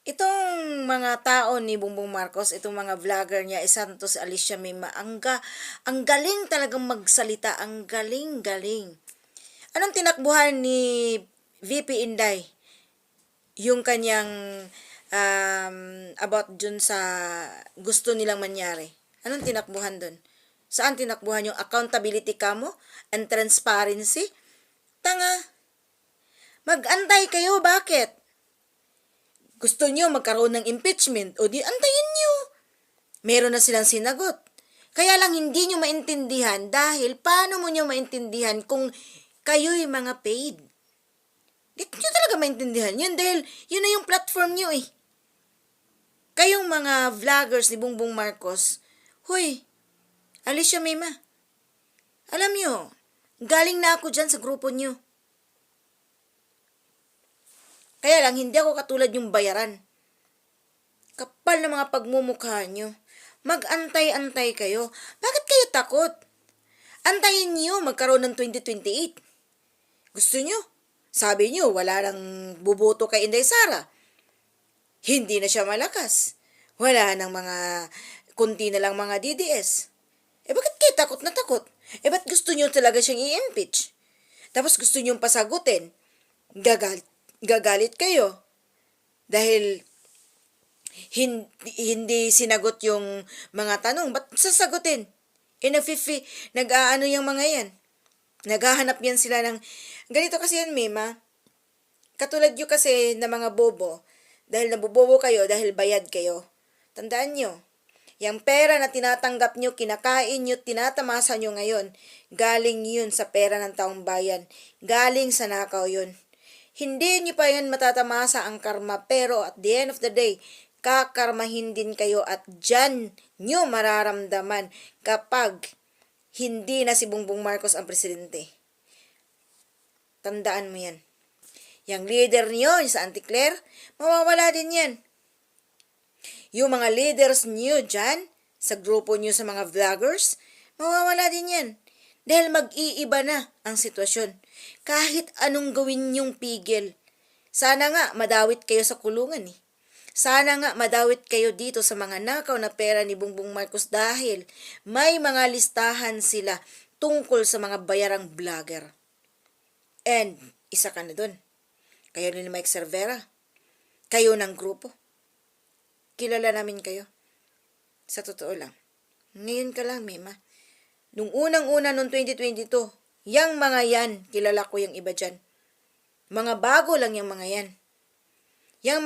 Itong mga tao ni Bongbong Marcos, itong mga vlogger niya, Santos, Alicia Mima, ang galing talagang magsalita, ang galing-galing. Anong tinakbuhan ni VP Inday? Yung kanyang about dun sa gusto nilang mangyari. Anong tinakbuhan dun? Saan tinakbuhan yung accountability kamo and transparency? Tanga. Mag-antay kayo, bakit? Gusto nyo magkaroon ng impeachment, o di antayin nyo. Meron na silang sinagot. Kaya lang hindi nyo maintindihan dahil paano mo nyo maintindihan kung kayo'y mga paid? Di nyo talaga maintindihan yun dahil yun na yung platform nyo eh. Kayong mga vloggers ni Bongbong Marcos, huy, Alicia Mima, alam nyo, galing na ako dyan sa grupo nyo. Kaya lang, hindi ako katulad yung bayaran. Kapal na mga pagmumukha nyo. Mag-antay-antay kayo. Bakit kayo takot? Antayin nyo magkaroon ng 2028. Gusto nyo? Sabi nyo, wala nang buboto kay Inday Sara. Hindi na siya malakas. Wala nang kunti na lang mga DDS. Bakit kayo takot na takot? Ba't gusto nyo talaga siyang i-impeach? Tapos gusto nyo pasagutin. Gagalit kayo. Dahil hindi sinagot yung mga tanong. Ba't sasagutin? Nag-aano yung mga yan. Naghahanap yan sila ng, ganito kasi yan, Mima. Katulad nyo kasi na mga bobo. Dahil nabubobo kayo, dahil bayad kayo. Tandaan nyo, yung pera na tinatanggap nyo, kinakain nyo, tinatamasa nyo ngayon, galing yun sa pera ng taong bayan. Galing sa nakaw yun. Hindi nyo pa yan matatamasa ang karma, pero at the end of the day, kakarmahin din kayo at dyan nyo mararamdaman kapag hindi na si Bongbong Marcos ang presidente. Tandaan mo yan. Yung leader niyo, yung sa Anticlair, mawawala din yan. Yung mga leaders niyo dyan, sa grupo niyo sa mga vloggers, mawawala din yan. Dahil mag-iiba na ang sitwasyon. Kahit anong gawin niyong pigil. Sana nga madawit kayo sa kulungan eh. Sana nga madawit kayo dito sa mga nakaw na pera ni Bongbong Marcos dahil may mga listahan sila tungkol sa mga bayarang vlogger. And isa ka na dun. Kayo ni Mike Cervera. Kayo ng grupo. Kilala namin kayo. Sa totoo lang. Ngayon ka lang, Mima. Nung unang-una noong 2022, yang mga yan, kilala ko yung iba dyan. Mga bago lang yung mga yan. Yang